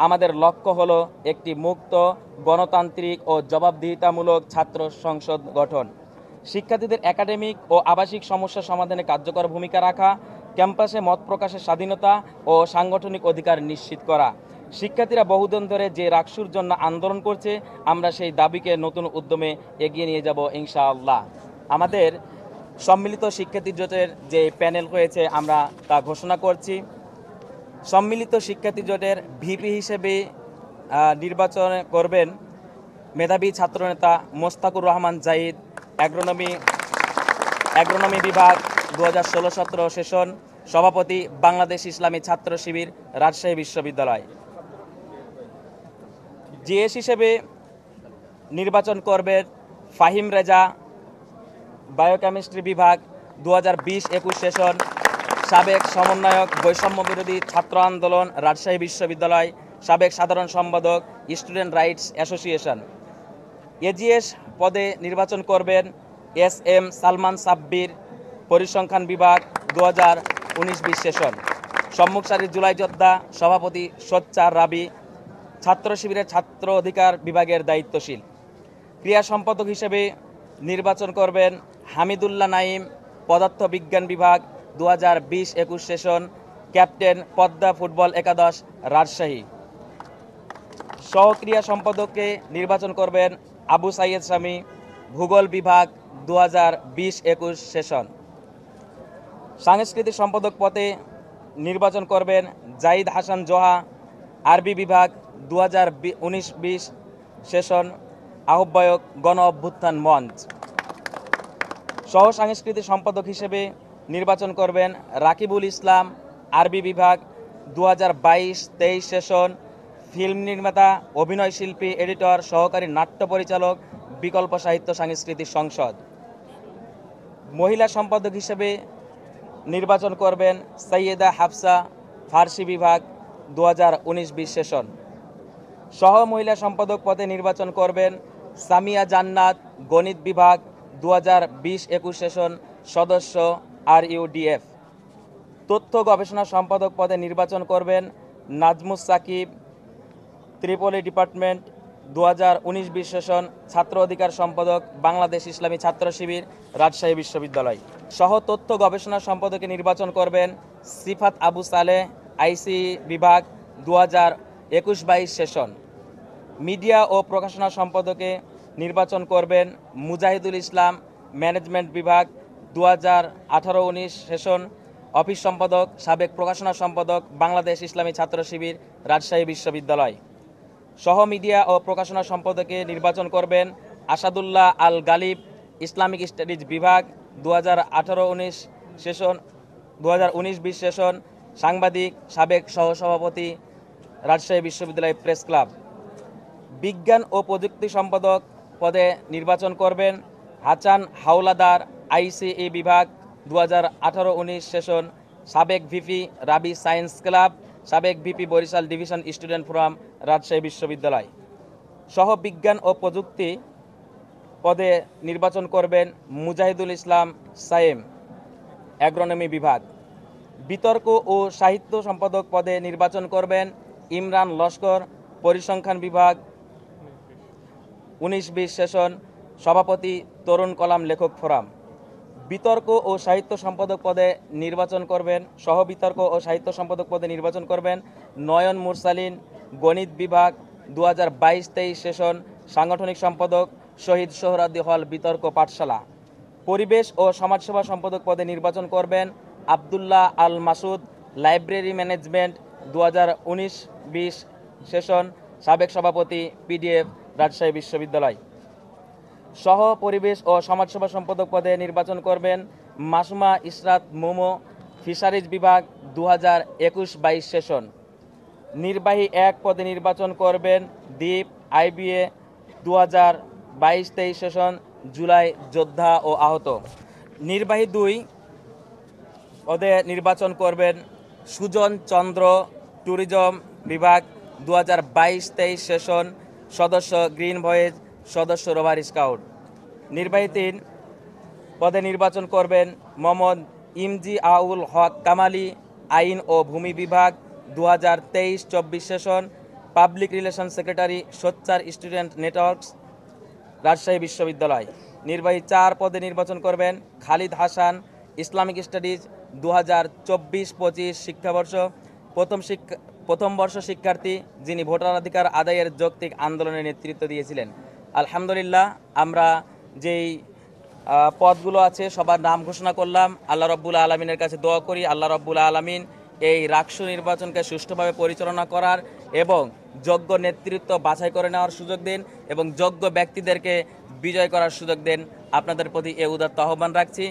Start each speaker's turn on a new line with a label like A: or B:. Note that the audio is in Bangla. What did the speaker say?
A: আমাদের লক্ষ্য হলো একটি মুক্ত, গণতান্ত্রিক ও জবাবদিহিতামূলক ছাত্র সংসদ গঠন, শিক্ষার্থীদের একাডেমিক ও আবাসিক সমস্যা সমাধানে কার্যকর ভূমিকা রাখা, ক্যাম্পাসে মত প্রকাশের স্বাধীনতা ও সাংগঠনিক অধিকার নিশ্চিত করা। শিক্ষার্থীরা বহুদিন ধরে যে রাকসুর জন্য আন্দোলন করছে, আমরা সেই দাবিকে নতুন উদ্যমে এগিয়ে নিয়ে যাব ইনশাআল্লাহ। আমাদের সম্মিলিত শিক্ষার্থী জোটের যে প্যানেল হয়েছে আমরা তা ঘোষণা করছি। সম্মিলিত শিক্ষার্থী জোটের ভিপি হিসেবে নির্বাচন করবেন মেধাবী ছাত্রনেতা মোস্তাকুর রহমান জাহিদ, অ্যাগ্রোনমি বিভাগ 2016-17 সেশন, সভাপতি বাংলাদেশ ইসলামী ছাত্র শিবির, রাজশাহী বিশ্ববিদ্যালয়। জিএস হিসেবে নির্বাচন করবেন ফাহিম রেজা, বায়োকেমিস্ট্রি বিভাগ 2020-21 সেশন, সাবেক সমন্বয়ক বৈষম্য বিরোধী ছাত্র আন্দোলন, রাজশাহী বিশ্ববিদ্যালয়, সাবেক সাধারণ সম্পাদক স্টুডেন্ট রাইটস অ্যাসোসিয়েশন। এজিএস পদে নির্বাচন করবেন SM সালমান সাব্বির, পরিসংখ্যান বিভাগ 2019-20 সেশন, সম্মুখ সারির জুলাই যোদ্ধা, সভাপতি সোচ্চার রাবি, ছাত্র শিবিরের ছাত্র অধিকার বিভাগের দায়িত্বশীল। ক্রিয়া সম্পাদক হিসেবে নির্বাচন করবেন হামিদুল্লাহ নাইম, পদার্থ বিজ্ঞান বিভাগ 2020-21 সেশন, ক্যাপ্টেন পদ্মা ফুটবল একাদশ, রাজশাহী। সহক্রিয়া সম্পাদককে নির্বাচন করবেন আবু সাইয়েদ শামী, ভূগোল বিভাগ 2020-21 সেশন। সাংস্কৃতিক সম্পাদক পদে নির্বাচন করবেন জাহিদ হাসান জোহা, আরবি বিভাগ 2019-20 সেশন, আহ্বায়ক গণ অভ্যুত্থান মঞ্চ। সহ সাংস্কৃতিক সম্পাদক হিসেবে নির্বাচন করবেন রাকিবুল ইসলাম, আরবি বিভাগ 2022-23 সেশন, ফিল্ম নির্মাতা, অভিনয় শিল্পী, এডিটর, সহকারী নাট্য পরিচালক, বিকল্প সাহিত্য সাংস্কৃতিক সংসদ। মহিলা সম্পাদক হিসেবে নির্বাচন করবেন সৈয়দা হাফসা, ফার্সি বিভাগ 2019-20 সেশন। সহ মহিলা সম্পাদক পদে নির্বাচন করবেন সামিয়া জান্নাত, গণিত বিভাগ 2020-21 সেশন, সদস্য RUDF। তথ্য গবেষণা সম্পাদক পদে নির্বাচন করবেন নাজমুস সাকিব, ত্রিপলি ডিপার্টমেন্ট 2019-20 সেশন, ছাত্র অধিকার সম্পাদক, বাংলাদেশ ইসলামী ছাত্র শিবির, রাজশাহী বিশ্ববিদ্যালয়। সহ তথ্য গবেষণা সম্পাদকে নির্বাচন করবেন সিফাত আবু সালেহ, IC বিভাগ 2021-22 সেশন। মিডিয়া ও প্রকাশনা সম্পাদকে নির্বাচন করবেন মুজাহিদুল ইসলাম, ম্যানেজমেন্ট বিভাগ 2018-19 সেশন, অফিস সম্পাদক, সাবেক প্রকাশনা সম্পাদক, বাংলাদেশ ইসলামী ছাত্র শিবির, রাজশাহী বিশ্ববিদ্যালয়। সহ মিডিয়া ও প্রকাশনা সম্পাদকে নির্বাচন করবেন আসাদুল্লাহ আল গালিব, ইসলামিক স্টাডিজ বিভাগ 2018-19 সেশন, 2019-20 সেশন, সাংবাদিক, সাবেক সহসভাপতি, রাজশাহী বিশ্ববিদ্যালয় প্রেস ক্লাব। বিজ্ঞান ও প্রযুক্তি সম্পাদক পদে নির্বাচন করবেন হাসান হাওলাদার, ICE বিভাগ 2018-19 সেশন, সাবেক ভিপি, রাবি সায়েন্স ক্লাব, সাবেক VP, Barishal division student forum, Rajshahi বিশ্ববিদ্যালয়। সহ বিজ্ঞান ও প্রযুক্তি পদে নির্বাচন করবেন মুজাহিদুল ইসলাম সায়েম, অ্যাগ্রোনমি বিভাগ। বিতর্ক ও সাহিত্য সম্পাদক পদে নির্বাচন করবেন ইমরান লস্কর, পরিসংখ্যান বিভাগ 19-20 সেশন, সভাপতি তরুণ কলাম লেখক ফোরাম। বিতর্ক ও সাহিত্য সম্পাদক পদে নির্বাচন করবেন সহ বিতর্ক ও সাহিত্য সম্পাদক পদে নির্বাচন করবেন নয়ন মুরসালিন, গণিত বিভাগ 2022-23 সেশন, সাংগঠনিক সম্পাদক, শহীদ সোহরাওয়ার্দী হল বিতর্ক পাঠশালা। পরিবেশ ও সমাজসেবা সম্পাদক পদে নির্বাচন করবেন আবদুল্লাহ আল মাসুদ, লাইব্রেরি ম্যানেজমেন্ট 2019-20 সেশন, সাবেক সভাপতি, PDF, রাজশাহী বিশ্ববিদ্যালয়। সহ পরিবেশ ও সমাজসেবা সম্পাদক পদে নির্বাচন করবেন মাসুমা ইসরাত মোমো, ফিশারিজ বিভাগ 2021-22 সেশন। নির্বাহী 1 পদে নির্বাচন করবেন দ্বীপ, IBA 2022-23 সেশন, জুলাই যোদ্ধা ও আহত। নির্বাহী 2 পদে নির্বাচন করবেন সুজন চন্দ্র, ট্যুরিজম বিভাগ 2022-23 সেশন, সদস্য গ্রিন ভয়েজ, সদস্য রোভার স্কাউট। নির্বাহী 3 পদে নির্বাচন করবেন মোহাম্মদ ইমজি আউল হক কামালি, আইন ও ভূমি বিভাগ 2023-24 সেশন, পাবলিক রিলেশন সেক্রেটারি, সোচ্চার স্টুডেন্ট নেটওয়ার্কস, রাজশাহী বিশ্ববিদ্যালয়। নির্বাহী 4 পদে নির্বাচন করবেন খালিদ হাসান, ইসলামিক স্টাডিজ 2024-25 শিক্ষাবর্ষ, প্রথম বর্ষ শিক্ষার্থী, যিনি ভোটাধিকার আদায়ের যৌক্তিক আন্দোলনে নেতৃত্ব দিয়েছিলেন। আলহামদুলিল্লাহ, আমরা যেই পদগুলো আছে সবার নাম ঘোষণা করলাম। আল্লাহ রব্বুল আলমিনের কাছে দোয়া করি আল্লাহ রব্বুল আলমিন এই রাকসু নির্বাচনকে সুষ্ঠুভাবে পরিচালনা করার এবং যোগ্য নেতৃত্ব বাছাই করে নেওয়ার সুযোগ দিন এবং যোগ্য ব্যক্তিদেরকে বিজয় করার সুযোগ দেন। আপনাদের প্রতি এ উদাত্ত আহ্বান রাখছি।